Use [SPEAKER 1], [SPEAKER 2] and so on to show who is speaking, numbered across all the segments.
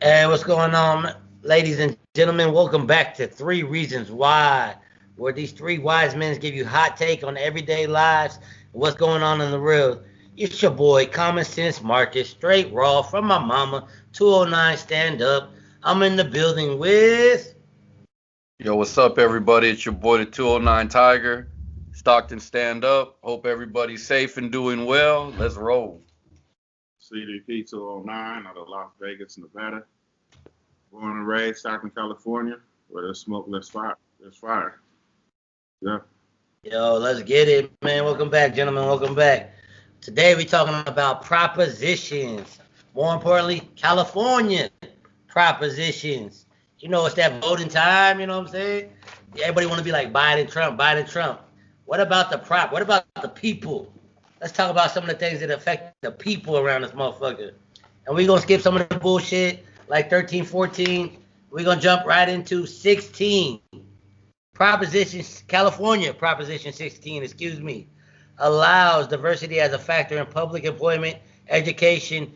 [SPEAKER 1] Hey, what's going on, ladies and gentlemen? Welcome back to Three Reasons Why, where these three wise men give you hot take on everyday lives and what's going on in the world. It's your boy, Common Sense Marcus, straight raw from my mama, 209 stand up. I'm in the building with.
[SPEAKER 2] Yo, what's up, everybody? It's your boy, the 209 Tiger. Stockton, stand up. Hope everybody's safe and doing well. Let's roll.
[SPEAKER 3] CDP 209 out of Las Vegas, Nevada. Born and raised Stockton, California, where there's smoke, there's fire. There's fire. Yeah.
[SPEAKER 1] Yo, let's get it, man. Welcome back, gentlemen. Welcome back. Today we're talking about propositions. More importantly, California propositions. You know, it's that voting time, you know what I'm saying? Everybody want to be like Biden, Trump, Biden, Trump. What about the prop? What about the people? Let's talk about some of the things that affect the people around this motherfucker. And we're going to skip some of the bullshit like 13, 14. We're going to jump right into 16. Proposition, California Proposition 16, excuse me, allows diversity as a factor in public employment, education,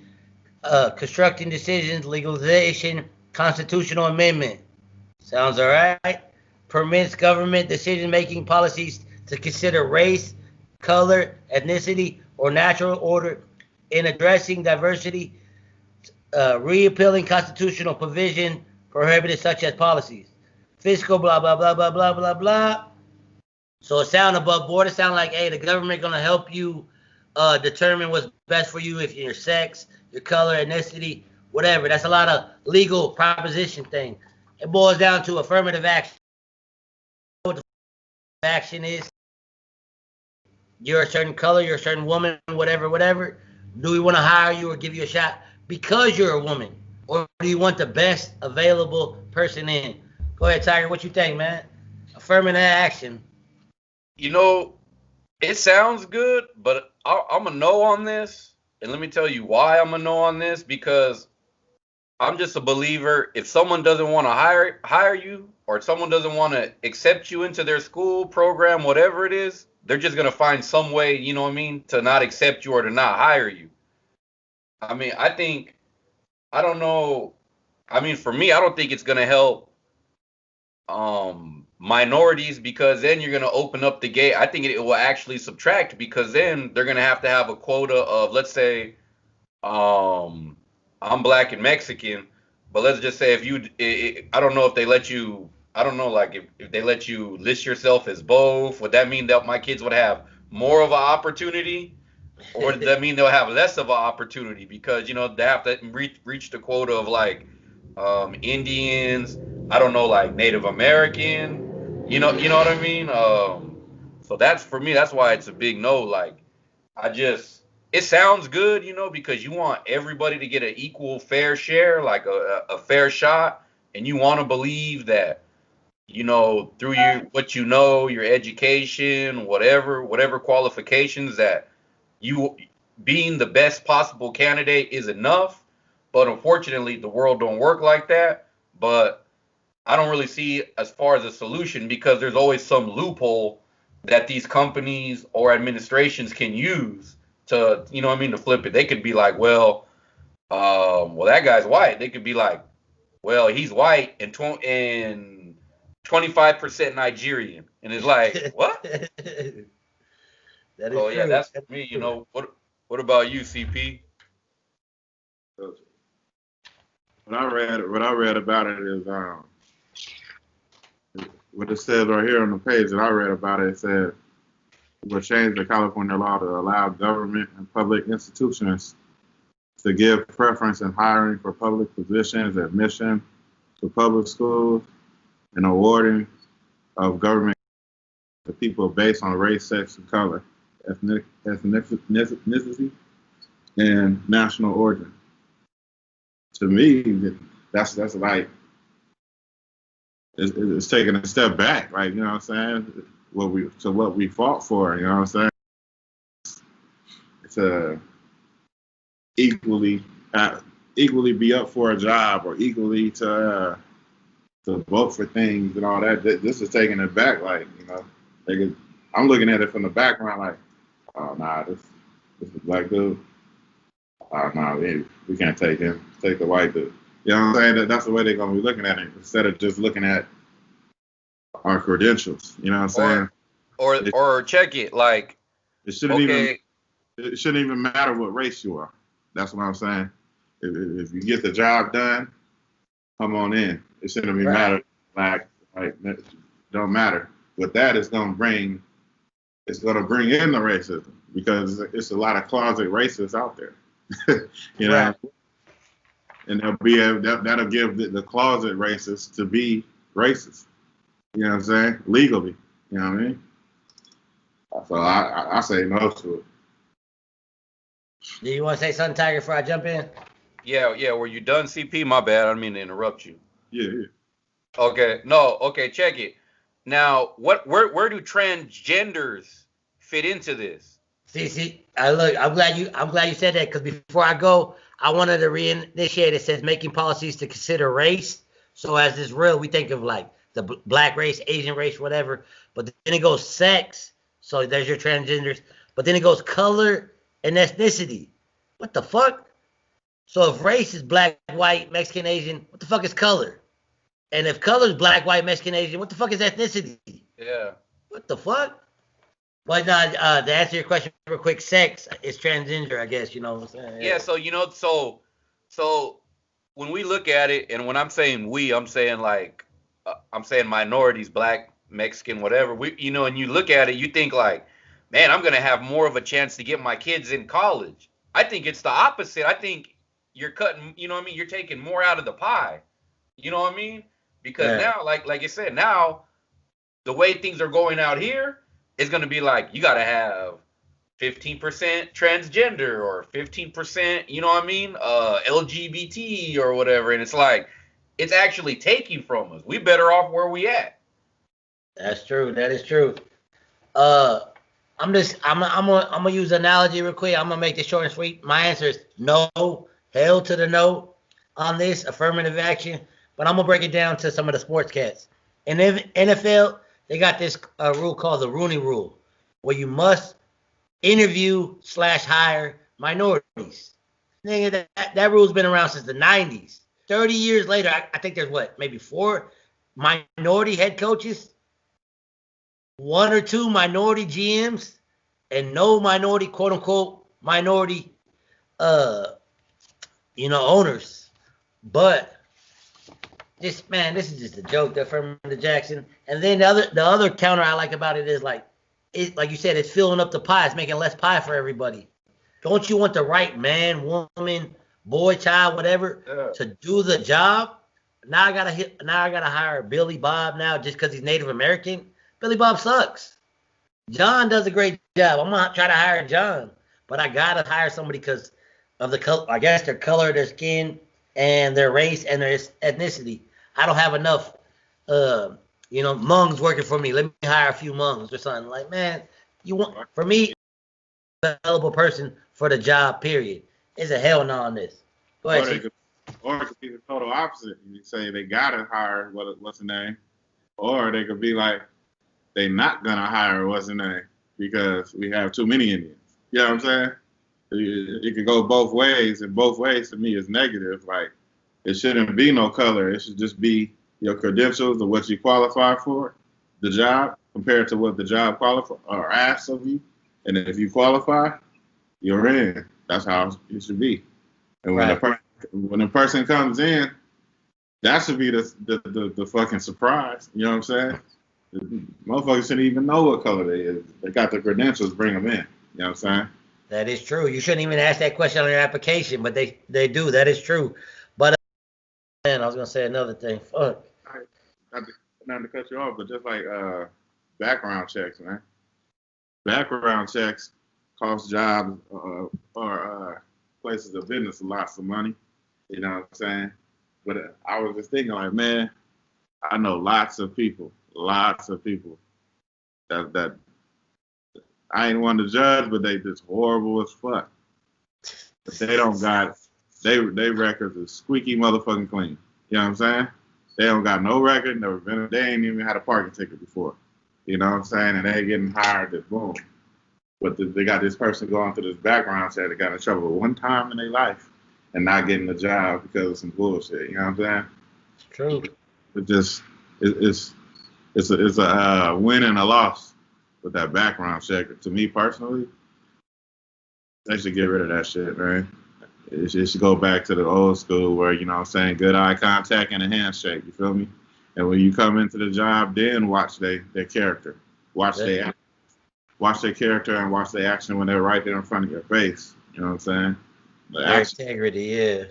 [SPEAKER 1] constructing decisions, legalization, constitutional amendment. Sounds all right. Permits government decision-making policies to consider race, color, ethnicity, or natural order in addressing diversity, repealing constitutional provision prohibited such as policies. Fiscal blah blah blah blah blah blah blah. So it sound above board. It sound like, hey, the government gonna help you determine what's best for you if your sex, your color, ethnicity, whatever. That's a lot of legal proposition thing. It boils down to affirmative action. What the action is, you're a certain color, you're a certain woman, whatever, whatever. Do we want to hire you or give you a shot because you're a woman, or do you want the best available person in? Go ahead, Tiger. What you think, man? Affirmative action.
[SPEAKER 2] You know, it sounds good, but I'm a no on this. And let me tell you why I'm a no on this. Because I'm just a believer. If someone doesn't want to hire you, or if someone doesn't want to accept you into their school program, whatever it is, they're just gonna find some way, you know what I mean, to not accept you or to not hire you. I mean, I don't know. I mean, for me, I don't think it's gonna help minorities, because then you're gonna open up the gate. I think it will actually subtract, because then they're gonna have a quota of, let's say, um I'm black and Mexican, but let's just say if I don't know if they let you, I don't know, like if they let you list yourself as both, would that mean that my kids would have more of an opportunity, or does that mean they'll have less of an opportunity, because they have to reach the quota of like Indians, I don't know, like Native American, you know what I mean? So that's, for me, that's why it's a big no. Like, I just, it sounds good, because you want everybody to get an equal fair share, like a fair shot, and you want to believe that, through what your education, whatever qualifications, that you being the best possible candidate is enough. But unfortunately, the world don't work like that. But I don't really see as far as a solution, because there's always some loophole that these companies or administrations can use to, what I mean, to flip it. They could be like, well, that guy's white. They could be like, well, he's white and 25% Nigerian, and it's like, what?
[SPEAKER 1] That is
[SPEAKER 2] So yeah,
[SPEAKER 1] true.
[SPEAKER 2] that's for me. What about you, CP?
[SPEAKER 3] What I read about it is what it says right here on the page that I read about it. It said it will change the California law to allow government and public institutions to give preference in hiring for public positions, admission to public schools, and awarding of government to people based on race, sex, and color, ethnicity, and national origin. To me, that's like it's taking a step back, like, you know what I'm saying? What we fought for, you know what I'm saying? To equally equally be up for a job, or equally to vote for things and all that. This is taking it back, like, I'm looking at it from the background, like, oh nah, this is a black dude. Oh nah, we can't take him. Take the white dude. You know what I'm saying? That's the way they're gonna be looking at it instead of just looking at our credentials. You know what I'm saying?
[SPEAKER 2] Or check it like,
[SPEAKER 3] It shouldn't even
[SPEAKER 2] okay,
[SPEAKER 3] it shouldn't even matter what race you are. That's what I'm saying. If you get the job done, come on in. It shouldn't be matter like don't matter. What that is gonna bring, it's gonna bring in the racism because it's a lot of closet racists out there. You know, and that'll give the closet racists to be racist. You know what I'm saying? Legally. You know what I mean? So I say no to it.
[SPEAKER 1] Do you want to say something, Tiger, before I jump in?
[SPEAKER 2] Yeah. Were you done, CP? My bad. I didn't mean to interrupt you.
[SPEAKER 3] Yeah.
[SPEAKER 2] Okay. No. Okay. Check it. Now, where do transgenders fit into this?
[SPEAKER 1] See. Look, I'm glad you said that because before I go, I wanted to reinitiate. It says making policies to consider race. So as this real, we think of like the black race, Asian race, whatever. But then it goes sex. So there's your transgenders. But then it goes color and ethnicity. What the fuck? So if race is black, white, Mexican, Asian, what the fuck is color? And if color is black, white, Mexican, Asian, what the fuck is ethnicity?
[SPEAKER 2] Yeah.
[SPEAKER 1] What the fuck? But no, to answer your question real quick, sex is transgender, I guess, you know what I'm saying?
[SPEAKER 2] Yeah, so when we look at it, and when I'm saying we, I'm saying like, I'm saying minorities, black, Mexican, whatever. And you look at it, you think like, man, I'm gonna have more of a chance to get my kids in college. I think it's the opposite. I think you're cutting, you know what I mean? You're taking more out of the pie. You know what I mean? Because now, like you said, now the way things are going out here is gonna be like you gotta have 15% transgender or 15%, you know what I mean? LGBT or whatever. And it's like, it's actually taking from us. We better off where we at.
[SPEAKER 1] That's true. That is true. I'm gonna use an analogy real quick. I'm gonna make this short and sweet. My answer is no, hell to the no on this affirmative action. But I'm gonna break it down to some of the sports cats. In NFL, they got this rule called the Rooney Rule, where you must interview/hire minorities. That rule's been around since the 90s. 30 years later, I think there's maybe 4 minority head coaches, 1 or 2 minority GMs, and no minority, quote unquote, minority, owners. But this is just a joke there from the Jackson. And then the other counter I like about it is like you said, it's filling up the pie. It's making less pie for everybody. Don't you want the right man, woman, boy, child, whatever, to do the job? Now I gotta hire Billy Bob now just because he's Native American. Billy Bob sucks. John does a great job. I'm gonna try to hire John, but I gotta hire somebody because of the color. I guess their color, their skin, and their race and their ethnicity. I don't have enough. Hmong's working for me. Let me hire a few Hmongs or something. Like, man, for me, available person for the job, period. It's a hell no on this. Go ahead,
[SPEAKER 3] or it could be the total opposite. You say they gotta hire what's the name, or they could be like they not gonna hire what's the name because we have too many Indians. You know what I'm saying? It could go both ways, and both ways to me is negative. Like it shouldn't be no color. It should just be your credentials or what you qualify for, the job compared to what the job qualify or asks of you. And if you qualify, you're in. That's how it should be. And when a person comes in, that should be the fucking surprise. You know what I'm saying? Motherfuckers shouldn't even know what color they is. They got the credentials, bring them in. You know what I'm saying?
[SPEAKER 1] That is true. You shouldn't even ask that question on your application, but they do. That is true. But man, I was gonna say another thing. Fuck.
[SPEAKER 3] Not to cut you off, but just like background checks, man. Background checks cost jobs or places of business lots of money. You know what I'm saying? But I was just thinking, like, man, I know lots of people that I ain't one to judge, but they just horrible as fuck. But they don't got they records is squeaky motherfucking clean. You know what I'm saying? They don't got no record, they ain't even had a parking ticket before. You know what I'm saying? And they getting hired at boom. But they got this person going through this background check that got in trouble one time in their life. and not getting the job because of some bullshit. You know what I'm saying?
[SPEAKER 1] It's true.
[SPEAKER 3] It's a win and a loss with that background check. To me personally, they should get rid of that shit, man. It should go back to the old school where, you know what I'm saying, good eye contact and a handshake, you feel me? And when you come into the job, then watch their character. Watch their character and watch their action when they're right there in front of your face. You know what I'm saying?
[SPEAKER 1] Their integrity, yeah.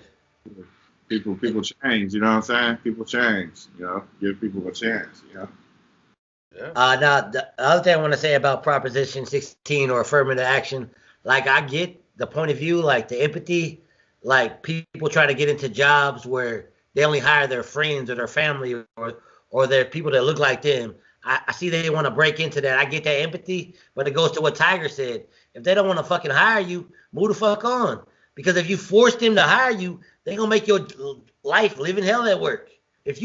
[SPEAKER 3] People change, you know what I'm saying? People change, you know, give people a chance, you know?
[SPEAKER 2] Yeah.
[SPEAKER 1] Now, the other thing I want to say about Proposition 16 or affirmative action, like I get the point of view, like the empathy, like people try to get into jobs where they only hire their friends or their family or their people that look like them. I see they want to break into that. I get that empathy, but it goes to what Tiger said. If they don't want to fucking hire you, move the fuck on. Because if you force them to hire you, they're going to make your life living hell at work. If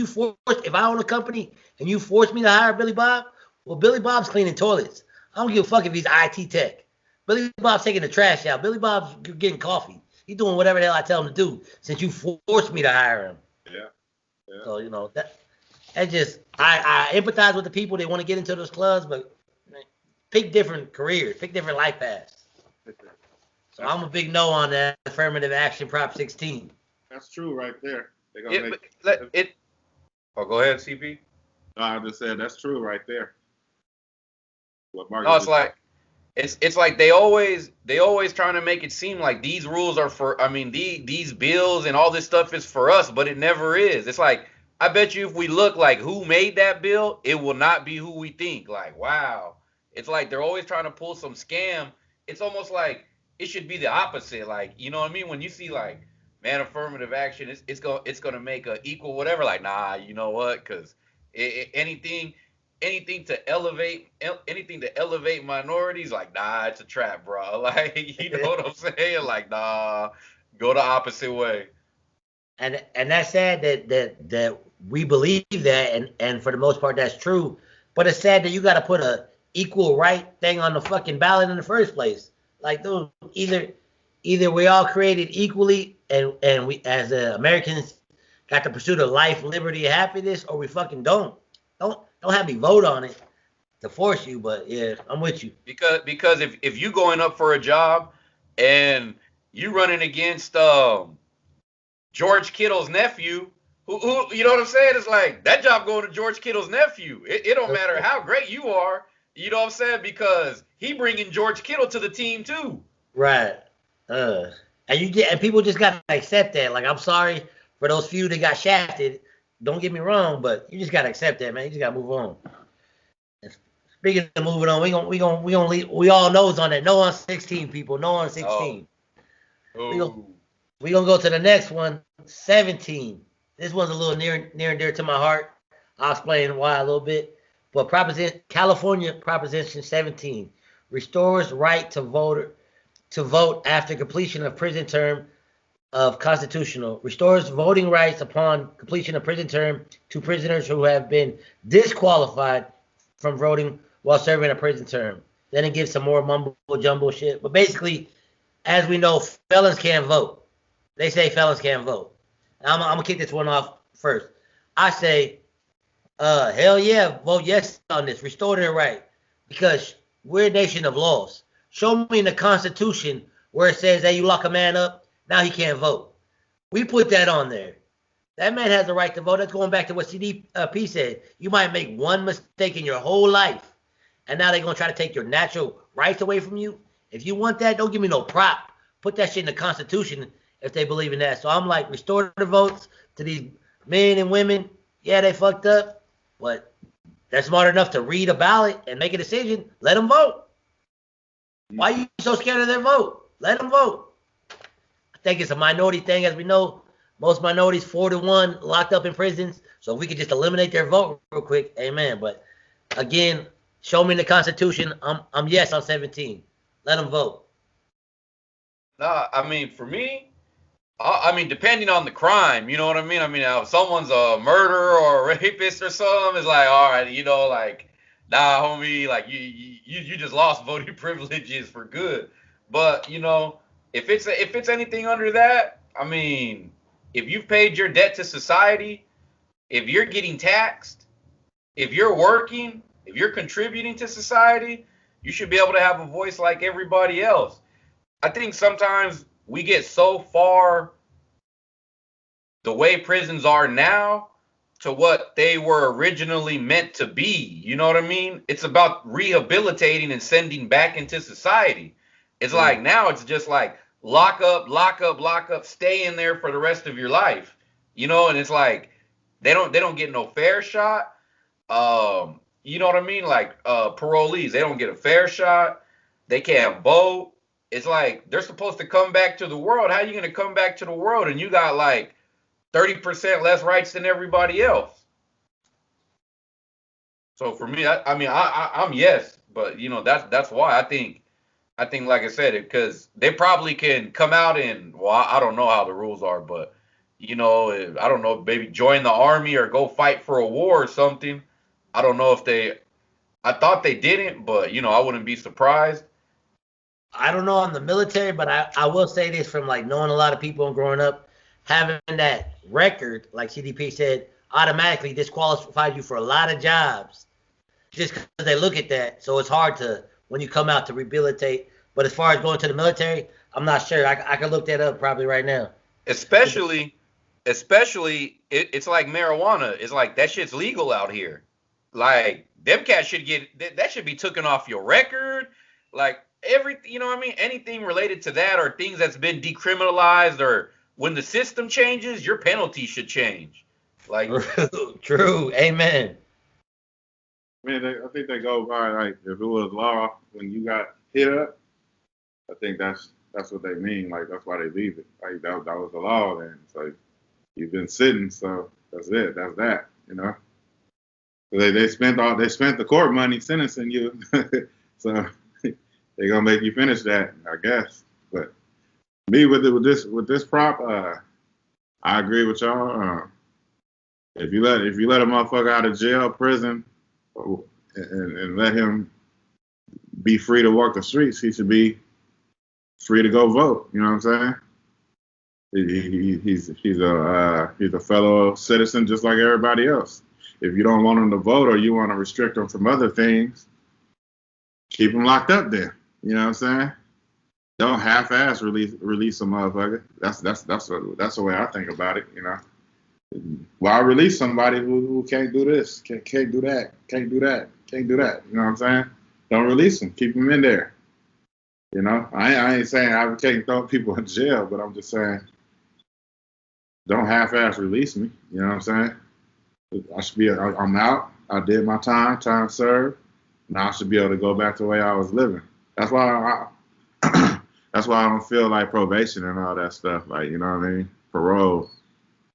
[SPEAKER 1] I own a company and you force me to hire Billy Bob, well, Billy Bob's cleaning toilets. I don't give a fuck if he's IT tech. Billy Bob's taking the trash out. Billy Bob's getting coffee. He's doing whatever the hell I tell him to do since you forced me to hire him.
[SPEAKER 3] Yeah.
[SPEAKER 1] So, you know, that just, I empathize with the people. They want to get into those clubs, but pick different careers, pick different life paths. So I'm a big no on that affirmative action Prop 16.
[SPEAKER 3] That's true right there.
[SPEAKER 2] Go ahead, CP.
[SPEAKER 3] No, I just said that's true right there.
[SPEAKER 2] No, it's like it's like they always trying to make it seem like these rules are for, I mean, these bills and all this stuff is for us, but it never is. It's like, I bet you if we look like who made that bill, it will not be who we think. Like, wow. It's like they're always trying to pull some scam. It's almost like it should be the opposite. Like, you know what I mean? When you see like, man, affirmative action, it's gonna make a equal whatever. Like, nah, you know what? Because anything to elevate minorities, like, nah, it's a trap, bro. Like, you know what I'm saying? Like, nah, go the opposite way.
[SPEAKER 1] And that's sad that we believe that, and for the most part that's true. But it's sad that you got to put a equal right thing on the fucking ballot in the first place. Like, those either we all created equally, and we as Americans got the pursuit of life, liberty, and happiness, or we fucking don't have me vote on it to force you. But yeah, I'm with you.
[SPEAKER 2] Because if you going up for a job and you running against George Kittle's nephew, who you know what I'm saying? It's like that job going to George Kittle's nephew. It don't matter how great you are, you know what I'm saying? Because he bringing George Kittle to the team too.
[SPEAKER 1] Right. And people just gotta accept that. Like, I'm sorry for those few that got shafted. Don't get me wrong, but you just gotta accept that, man. You just gotta move on. And speaking of moving on, we all know it's on that. No on 16, people. No on 16.
[SPEAKER 2] Oh.
[SPEAKER 1] We gonna go to the next one, 17. This one's a little near and dear to my heart. I'll explain why a little bit. But California Proposition 17 restores right to vote after completion of prison term of constitutional. Restores voting rights upon completion of prison term to prisoners who have been disqualified from voting while serving a prison term. Then it gives some more mumbo jumbo shit. But basically, as we know, felons can't vote. They say felons can't vote. I'm going to kick this one off first. I say, hell yeah, vote yes on this. Restore their right. Because we're a nation of laws. Show me in the Constitution where it says that you lock a man up, now he can't vote. We put that on there. That man has the right to vote. That's going back to what CDP said. You might make one mistake in your whole life, and now they're going to try to take your natural rights away from you. If you want that, don't give me no prop. Put that shit in the Constitution if they believe in that. So I'm like, restore the votes to these men and women. Yeah, they fucked up, but they're smart enough to read a ballot and make a decision. Let them vote. Why are you so scared of their vote? Let them vote. I think it's a minority thing. As we know, most minorities, 4-1, locked up in prisons. So if we could just eliminate their vote real quick, amen. But again, show me in the Constitution. I'm yes on 17. Let them vote.
[SPEAKER 2] Nah, I mean, for me, I mean, depending on the crime, you know what I mean? I mean, if someone's a murderer or a rapist or something, it's like, all right, you know, like, nah, homie, like, you just lost voting privileges for good. But, you know, if it's anything under that, I mean, if you've paid your debt to society, if you're getting taxed, if you're working, if you're contributing to society, you should be able to have a voice like everybody else. I think sometimes we get so far the way prisons are now to what they were originally meant to be. You know what I mean? It's about rehabilitating and sending back into society. It's like now it's just like lock up, stay in there for the rest of your life. You know, and it's like they don't get no fair shot. You know what I mean? Like parolees, they don't get a fair shot. They can't vote. It's like they're supposed to come back to the world. How are you going to come back to the world and you got like 30% less rights than everybody else? So for me, I'm yes, but you know that's why I think like I said it, because they probably can come out and, well, I don't know how the rules are, but you know, I don't know, maybe join the army or go fight for a war or something. I don't know if I thought they didn't, but you know, I wouldn't be surprised.
[SPEAKER 1] I don't know on the military, but I will say this from like knowing a lot of people and growing up, having that record, like CDP said, automatically disqualifies you for a lot of jobs just because they look at that. So it's hard to, when you come out, to rehabilitate. But as far as going to the military, I'm not sure. I can look that up probably right now.
[SPEAKER 2] Especially, it's like marijuana. It's like that shit's legal out here. Like them cats should get that should be taken off your record. Like everything, you know what I mean? Anything related to that or things that's been decriminalized, or when the system changes, your penalty should change. Like
[SPEAKER 1] true, amen.
[SPEAKER 3] I mean, I think they go by, like, if it was law when you got hit up, I think that's what they mean. Like, that's why they leave it. Like, that was the law then. So you've been sitting, so that's it. That's that, you know? They spent the court money sentencing you. So they're gonna make you finish that, I guess. But me with this prop, I agree with y'all. If you let a motherfucker out of jail, prison, and let him be free to walk the streets, he should be free to go vote. You know what I'm saying? He's a fellow citizen just like everybody else. If you don't want him to vote or you want to restrict him from other things, keep him locked up there. You know what I'm saying? Don't half-ass release a motherfucker. That's the way I think about it. You know, why release somebody who can't do this, can't do that, can't do that, can't do that? You know what I'm saying? Don't release them. Keep them in there. You know, I ain't saying advocating throwing people in jail, but I'm just saying don't half-ass release me. You know what I'm saying? I should be. I'm out. I did my time served. Now I should be able to go back to the way I was living. That's why that's why I don't feel like probation and all that stuff. Like, you know what I mean? Parole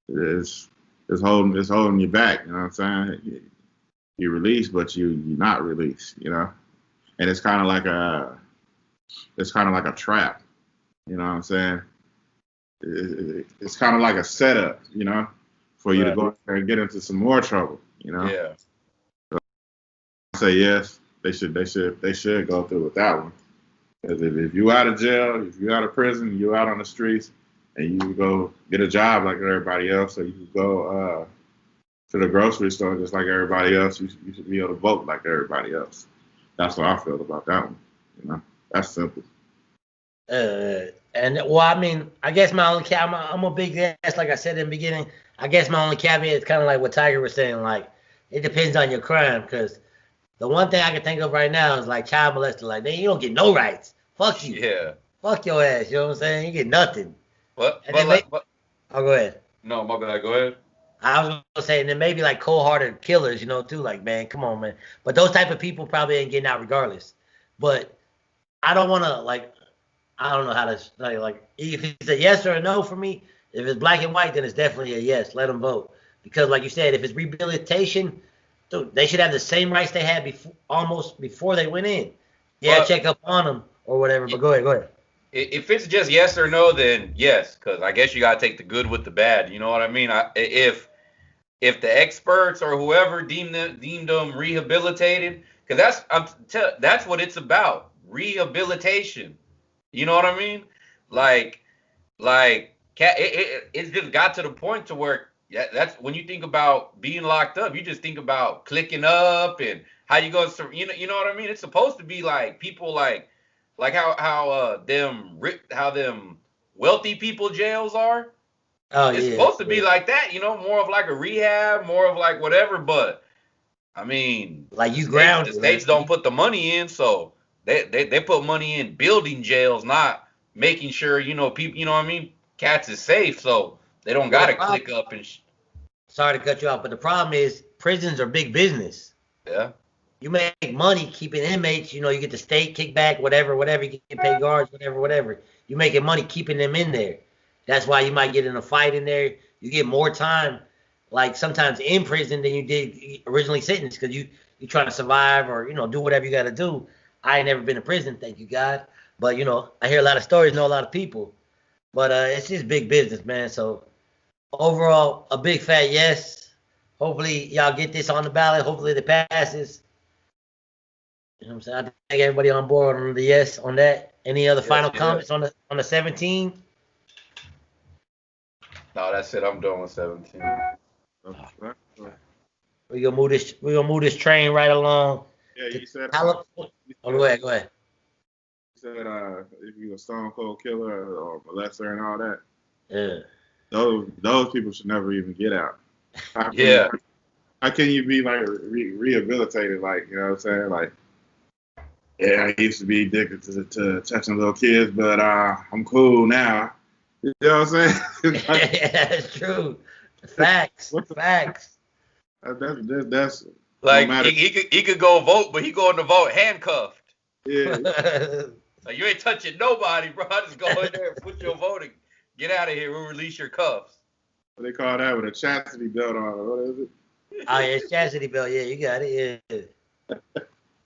[SPEAKER 3] is holding you back. You know what I'm saying? You released, but you're not released. You know, and it's kind of like a trap. You know what I'm saying? It's kind of like a setup. You know, for you to go there and get into some more trouble. You know?
[SPEAKER 2] Yeah.
[SPEAKER 3] So I say yes. They should go through with that one. Because if you out of jail, if you out of prison, you out on the streets, and you go get a job like everybody else, or you go to the grocery store just like everybody else, you should be able to vote like everybody else. That's what I feel about that one. You know, that's simple.
[SPEAKER 1] And well, I mean, I guess my only I'm a big ass, like I said in the beginning. I guess my only caveat is kind of like what Tiger was saying, like it depends on your crime, because the one thing I can think of right now is like child molester. Like, you don't get no rights. Fuck you.
[SPEAKER 2] Yeah.
[SPEAKER 1] Fuck your ass. You know what I'm saying? You get nothing.
[SPEAKER 2] What?
[SPEAKER 1] Oh, go ahead.
[SPEAKER 2] No, my bad. Go ahead.
[SPEAKER 1] I was gonna say, and then maybe like cold-hearted killers, you know, too. Like, man, come on, man. But those type of people probably ain't getting out regardless. But I don't want to, like, I don't know how to say, like, if it's a yes or a no for me. If it's black and white, then it's definitely a yes. Let them vote. Because, like you said, if it's rehabilitation, dude, they should have the same rights they had before they went in. Yeah, but check up on them or whatever. But go ahead.
[SPEAKER 2] If it's just yes or no, then yes, because I guess you gotta take the good with the bad. You know what I mean? If the experts or whoever deemed them rehabilitated, because that's what it's about, rehabilitation. You know what I mean? Like It's just got to the point to where that's when you think about being locked up, you just think about clicking up and how you go. You know what I mean? It's supposed to be like people like how them wealthy people jails are.
[SPEAKER 1] Oh
[SPEAKER 2] It's
[SPEAKER 1] yeah,
[SPEAKER 2] supposed to be like that, more of like a rehab, more of like whatever. But I mean,
[SPEAKER 1] like you
[SPEAKER 2] the
[SPEAKER 1] grounded.
[SPEAKER 2] states don't put the money in, so they put money in building jails, not making sure people. You know what I mean? Cats is safe, so they don't
[SPEAKER 1] Well,
[SPEAKER 2] gotta click up and.
[SPEAKER 1] Sorry to cut you off, but the problem is prisons are big business.
[SPEAKER 2] Yeah.
[SPEAKER 1] You make money keeping inmates. You get the state kickback, whatever. You get paid guards, whatever. You making money keeping them in there. That's why you might get in a fight in there. You get more time, like sometimes in prison than you did originally sentenced, because you trying to survive or do whatever you got to do. I ain't never been in prison, thank you God. But I hear a lot of stories, know a lot of people. But it's just big business, man. So overall, a big fat yes. Hopefully y'all get this on the ballot. Hopefully it passes. You know what I'm saying? I think everybody on board on the yes on that. Any other final comments on the 17?
[SPEAKER 2] No, that's it. I'm done with 17.
[SPEAKER 3] We
[SPEAKER 1] gonna move this train right along.
[SPEAKER 3] Yeah, you said.
[SPEAKER 1] Go ahead.
[SPEAKER 3] You said if you're a stone cold killer or molester and all that.
[SPEAKER 1] Yeah.
[SPEAKER 3] Those people should never even get out. How can you be like rehabilitated? Like, you know what I'm saying? Like, yeah, I used to be addicted to touching little kids, but I'm cool now. You know what I'm saying?
[SPEAKER 1] Yeah, that's true. Facts. Facts.
[SPEAKER 3] That's
[SPEAKER 2] like
[SPEAKER 3] no
[SPEAKER 2] he could go vote, but he going to vote handcuffed.
[SPEAKER 3] Yeah.
[SPEAKER 2] Like, you ain't touching nobody, bro. I just go in there and put your vote and get out of here. We'll release your cuffs.
[SPEAKER 3] What they call that with a chastity belt on? What is it?
[SPEAKER 1] Oh yeah, it's chastity belt. Yeah, you got it. Yeah.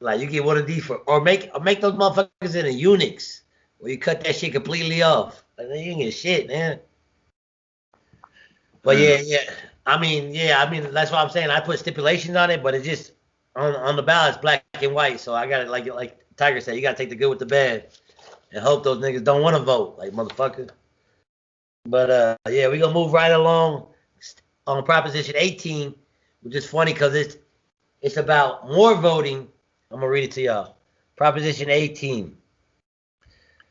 [SPEAKER 1] Like you get one of these or make those motherfuckers into eunuchs where you cut that shit completely off. Like you ain't get shit, man. But yeah. I mean, that's what I'm saying. I put stipulations on it, but it's just on the ballot, it's black and white. So I got it like Tiger said, you gotta take the good with the bad and hope those niggas don't want to vote, like motherfucker. But yeah, we gonna move right along on Proposition 18, which is funny because it's about more voting. I'm gonna read it to y'all. Proposition 18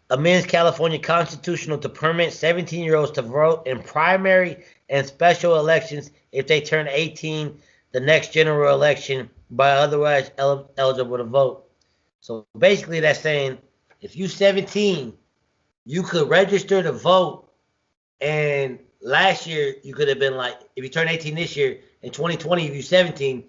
[SPEAKER 1] amends California constitutional to permit 17-year-olds to vote in primary and special elections if they turn 18 the next general election by otherwise eligible to vote. So basically that's saying if you 17, you could register to vote, and last year you could have been like, if you turn 18 this year, in 2020 if you're 17,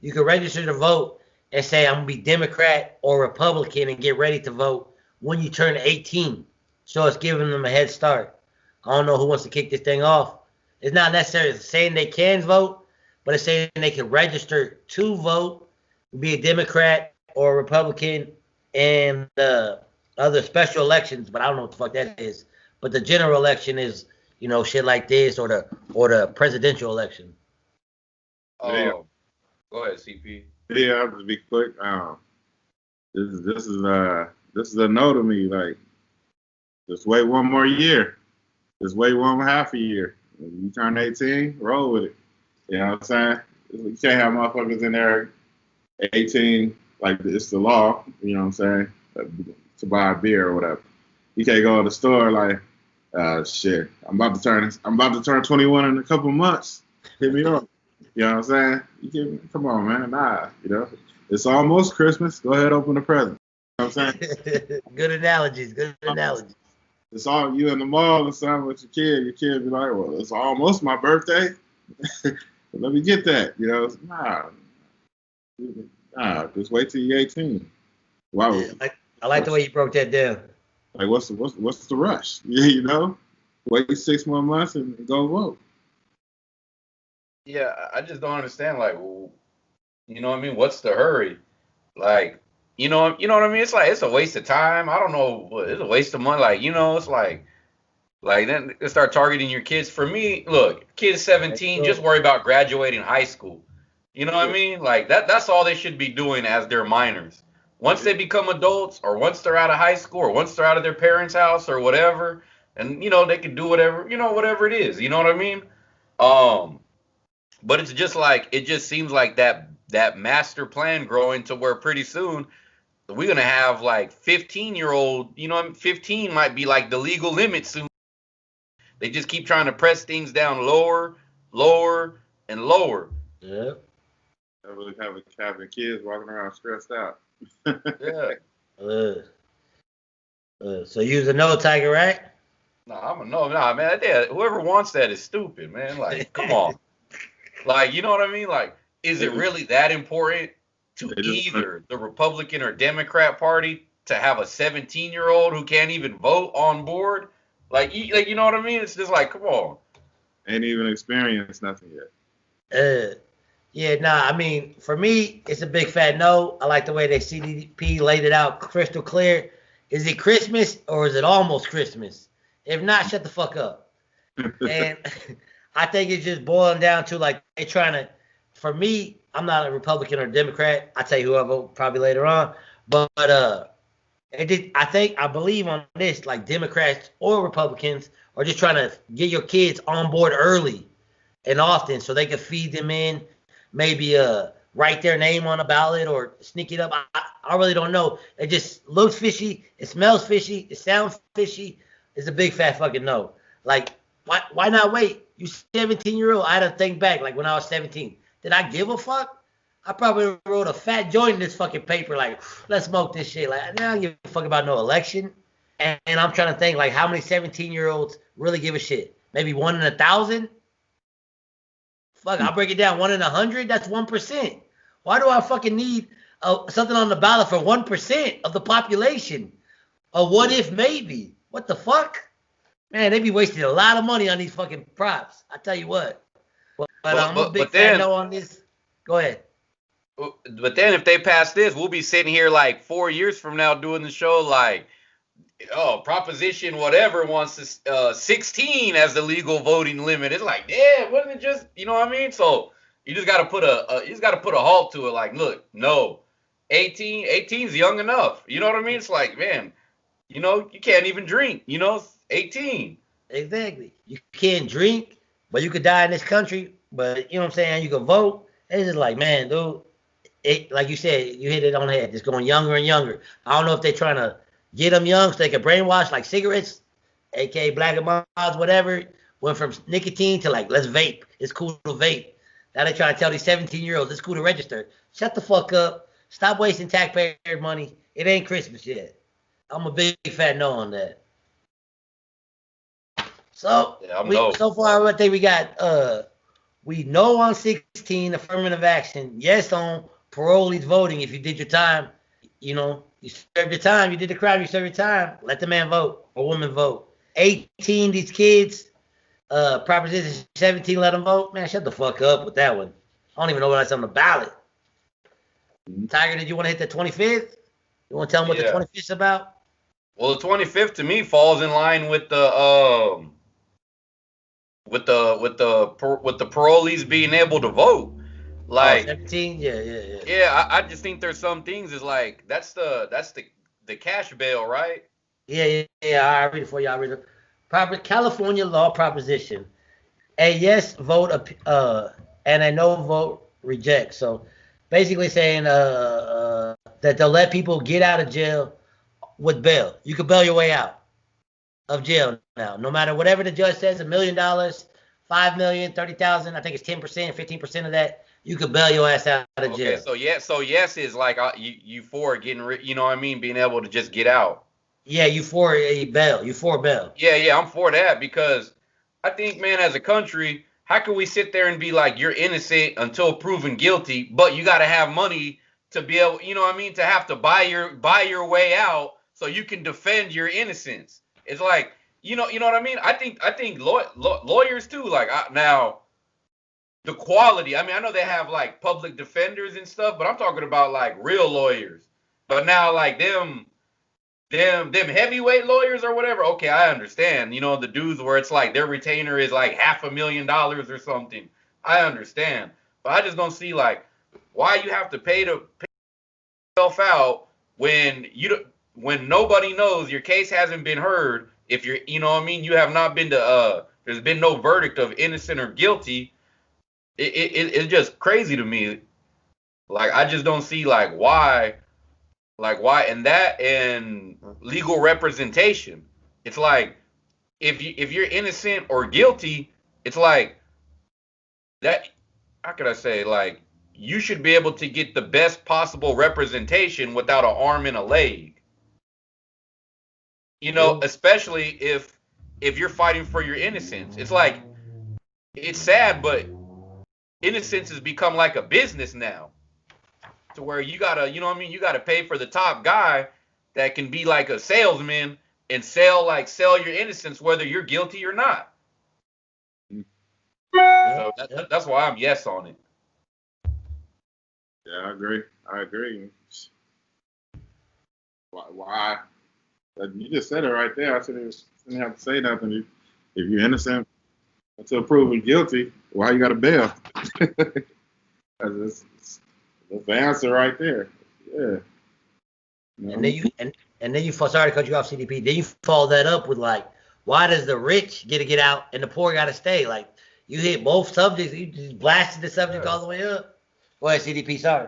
[SPEAKER 1] you could register to vote and say I'm gonna be Democrat or Republican and get ready to vote when you turn 18. So it's giving them a head start. I don't know who wants to kick this thing off. It's not necessarily saying they can vote, but it's saying they can register to vote, be a Democrat or a Republican, and other special elections, but I don't know what the fuck that is. But the general election is, shit like this, or the presidential election.
[SPEAKER 2] Oh, go ahead, CP.
[SPEAKER 3] Yeah, I'll just be quick. This is a no to me. Like, just wait one more year. Just wait one half a year. When you turn 18, roll with it. You know what I'm saying? You can't have motherfuckers in there 18, like it's the law. You know what I'm saying? To buy a beer or whatever. You can't go to the store like, shit. I'm about to turn 21 in a couple months. Hit me up. You know what I'm saying? Come on, man. Nah, it's almost Christmas. Go ahead, open the present. You know what I'm saying?
[SPEAKER 1] Good analogies.
[SPEAKER 3] It's all you in the mall or something with your kid. Your kid be like, well, it's almost my birthday. Let me get that. Nah. Just wait till you're 18. Wow.
[SPEAKER 1] I like the way you broke that down.
[SPEAKER 3] Like, what's the rush? Wait 6 more months and go vote.
[SPEAKER 2] Yeah, I just don't understand. Like, you know what I mean? What's the hurry? Like, you know what I mean? It's like it's a waste of time. I don't know. It's a waste of money. Like, it's like then they start targeting your kids. For me, look, kids 17, just worry about graduating high school. You know what I mean? Like that's all they should be doing as they're minors. Once they become adults, or once they're out of high school, or once they're out of their parents' house, or whatever, and they can do whatever, whatever it is. You know what I mean? But it's just like it just seems like that master plan growing to where pretty soon we're gonna have like 15-year-old. 15 might be like the legal limit soon. They just keep trying to press things down lower, lower, and lower.
[SPEAKER 1] Yeah.
[SPEAKER 3] I really having kids walking around stressed out.
[SPEAKER 2] Yeah.
[SPEAKER 1] So you was a no, Tiger, right?
[SPEAKER 2] Nah, man. Whoever wants that is stupid, man. Like, come on. Like, you know what I mean? Like, is it really that important to either the Republican or Democrat Party to have a 17-year-old who can't even vote on board? Like, you know what I mean? It's just like, come on.
[SPEAKER 3] Ain't even experienced nothing yet.
[SPEAKER 1] Yeah, nah, I mean, for me, it's a big fat no. I like the way they CDP laid it out crystal clear. Is it Christmas or is it almost Christmas? If not, shut the fuck up. And I think it's just boiling down to like they're trying to. For me, I'm not a Republican or Democrat. I'll tell you who I vote probably later on. But I believe on this, like Democrats or Republicans are just trying to get your kids on board early and often so they can feed them in, maybe write their name on a ballot or sneak it up. I really don't know. It just looks fishy. It smells fishy. It sounds fishy. It's a big fat fucking no. Like, why not wait? You 17-year-old. I had to think back, like when I was 17. Did I give a fuck? I probably wrote a fat joint in this fucking paper, like, let's smoke this shit. Like, I don't give a fuck about no election. And I'm trying to think, like, how many 17-year-olds really give a shit? Maybe 1 in 1,000? Fuck, I'll break it down. 1 in 100? That's 1%. Why do I fucking need something on the ballot for 1% of the population? A what if maybe? What the fuck? Man, they be wasting a lot of money on these fucking props. I tell you what. But I'm a big fan no on this. Go ahead.
[SPEAKER 2] But then if they pass this, we'll be sitting here like 4 years from now doing the show like, Proposition whatever wants 16 as the legal voting limit. It's like, yeah, wasn't it just, you know what I mean? So you just got to put a halt to it. Like, look, no, 18's young enough. You know what I mean? It's like, man, you can't even drink. 18.
[SPEAKER 1] Exactly. You can't drink, but you could die in this country. But you know what I'm saying? You can vote. It's just like, man, dude. Like you said, you hit it on the head. It's going younger and younger. I don't know if they're trying to get them young so they can brainwash like cigarettes, aka Black and Milds, whatever. Went from nicotine to like, let's vape. It's cool to vape. Now they trying to tell these 17-year-olds it's cool to register. Shut the fuck up. Stop wasting taxpayer money. It ain't Christmas yet. I'm a big fat no on that. So so far, I think we got we know on 16 affirmative action. Yes on parolees voting. If you did your time, you served your time. You did the crime. You served your time. Let the man vote or woman vote. 18, these kids. Proposition 17, let them vote. Man, shut the fuck up with that one. I don't even know what that's on the ballot. Tiger, did you want to hit the 25th? You want to tell them what the 25th is about?
[SPEAKER 2] Well, the 25th to me falls in line with the parolees being able to vote. Like
[SPEAKER 1] 17, yeah.
[SPEAKER 2] Yeah, I just think there's some things is like that's the cash bail, right?
[SPEAKER 1] Yeah. I'll read it for you. I'll read it. California law proposition: a yes vote and a no vote reject. So basically saying that they'll let people get out of jail with bail. You can bail your way out of jail now, no matter whatever the judge says. $1 million, $5 million, 30,000. I think it's 10%, 15% of that. You could bail your ass out of jail.
[SPEAKER 2] Okay, so yes is like you for getting rid. You know what I mean? Being able to just get out.
[SPEAKER 1] Yeah, you for a bail. You for bail.
[SPEAKER 2] Yeah, I'm for that because I think, man, as a country, how can we sit there and be like you're innocent until proven guilty, but you got to have money to be able, you know what I mean, to have to buy your way out so you can defend your innocence. It's like, you know what I mean? I think lawyers too. Like now. The quality, I mean, I know they have like public defenders and stuff, but I'm talking about like real lawyers. But now like them heavyweight lawyers or whatever, okay, I understand. The dudes where it's like their retainer is like $500,000 or something. I understand. But I just don't see like why you have to pay yourself out when nobody knows your case hasn't been heard if you're, you know what I mean, you have not been to, there's been no verdict of innocent or guilty. It's just crazy to me. Like, I just don't see why, and that and legal representation. It's like, if you're innocent or guilty, it's like that. How could I say, like, you should be able to get the best possible representation without an arm and a leg. You know, especially if you're fighting for your innocence. It's like, it's sad, but innocence has become like a business now, to where you gotta, you know what I mean, you gotta pay for the top guy that can be like a salesman and sell your innocence whether you're guilty or not. So that's why I'm yes on it.
[SPEAKER 3] Yeah, I agree. Why? You just said it right there. I shouldn't have to say nothing. If you're innocent until proven guilty, why you got to bail? That's the answer right there. Yeah. You know?
[SPEAKER 1] And then you sorry to cut you off, CDP. Then you follow that up with like, why does the rich get out and the poor got to stay? Like, you hit both subjects. You just blasted the subject all the way up. Go ahead, CDP. Sorry.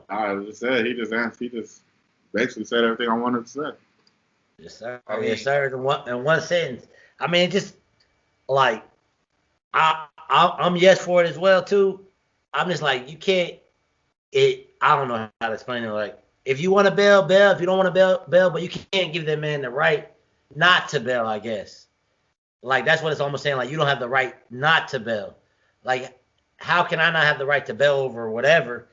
[SPEAKER 3] I just said he just basically said everything I wanted to say.
[SPEAKER 1] Yes, sir. Yes, sir. In one sentence. I mean, just like I'm yes for it as well too. I'm just like, you can't. I don't know how to explain it. Like, if you want to bail. If you don't want to bail, but you can't give that man the right not to bail, I guess. Like, that's what it's almost saying. Like, you don't have the right not to bail. Like, how can I not have the right to bail over whatever?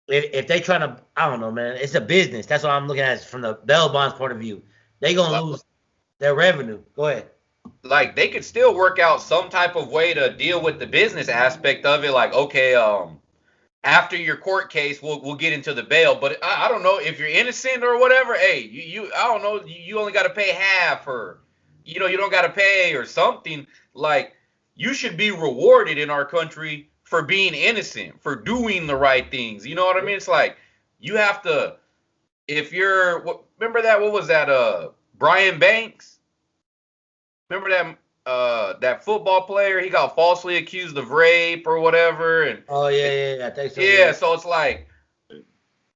[SPEAKER 1] If they trying to, I don't know, man. It's a business. That's what I'm looking at from the bail bonds point of view. They gonna lose their revenue. Go ahead.
[SPEAKER 2] Like, they could still work out some type of way to deal with the business aspect of it. Like, okay, after your court case, we'll get into the bail. But I don't know if you're innocent or whatever. Hey, you I don't know. You only got to pay half, or you don't got to pay or something. Like, you should be rewarded in our country for being innocent, for doing the right things. You know what I mean? It's like, you have to. If you're, remember that? What was that? Brian Banks. Remember that? That football player, he got falsely accused of rape or whatever. And
[SPEAKER 1] oh yeah, I think so.
[SPEAKER 2] Yeah, so it's like,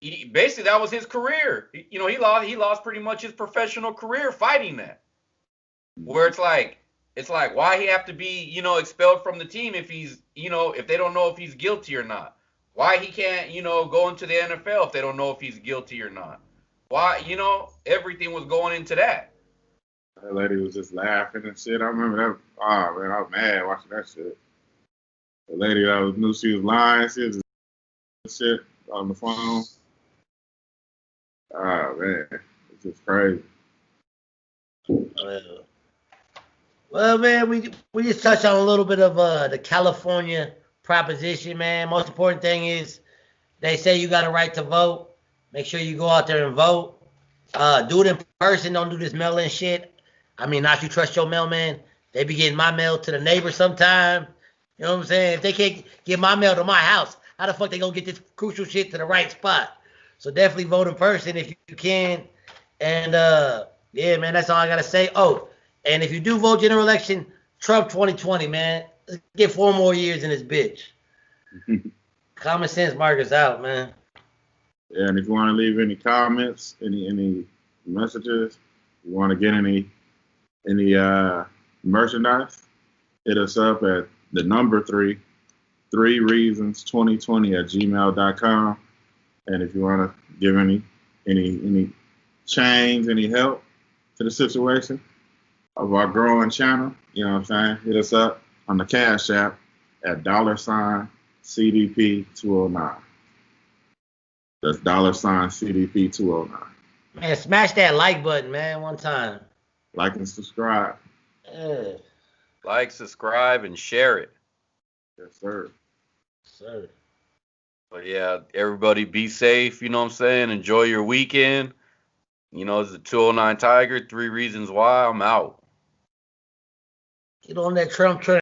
[SPEAKER 2] basically that was his career. He lost pretty much his professional career fighting that. Where it's like why he have to be, expelled from the team if he's, if they don't know if he's guilty or not. Why he can't, go into the NFL if they don't know if he's guilty or not. Why, everything was going into that.
[SPEAKER 3] That lady was just laughing and shit. I remember that. Oh, man, I was mad watching that shit. The lady that knew she was lying, she was just shit on the phone. Oh, man. It's just crazy.
[SPEAKER 1] Well, man, we just touched on a little bit of the California proposition, man. Most important thing is they say you got a right to vote. Make sure you go out there and vote. Do it in person. Don't do this mail-in shit. I mean, not you trust your mailman. They be getting my mail to the neighbor sometime. You know what I'm saying? If they can't get my mail to my house, how the fuck they gonna get this crucial shit to the right spot? So definitely vote in person if you can. And yeah, man, that's all I gotta say. Oh, and if you do vote general election, Trump 2020, man. Let's get 4 more years in this bitch. Common sense markers out, man.
[SPEAKER 3] Yeah, and if you want to leave any comments, any messages, you want to get any merchandise, hit us up at the number 3 reasons 2020@gmail.com. And if you want to give any change, any help to the situation of our growing channel, you know what I'm saying, hit us up on the Cash App at $CDP209. That's $CDP209.
[SPEAKER 1] Man, smash that like button, man, one time.
[SPEAKER 3] Like and subscribe.
[SPEAKER 1] Yeah.
[SPEAKER 2] Like, subscribe, and share it.
[SPEAKER 3] Yes, sir.
[SPEAKER 1] Sir.
[SPEAKER 2] But yeah, everybody be safe, you know what I'm saying? Enjoy your weekend. It's the 209 Tiger, 3 reasons why. I'm out.
[SPEAKER 1] Get on that Trump train.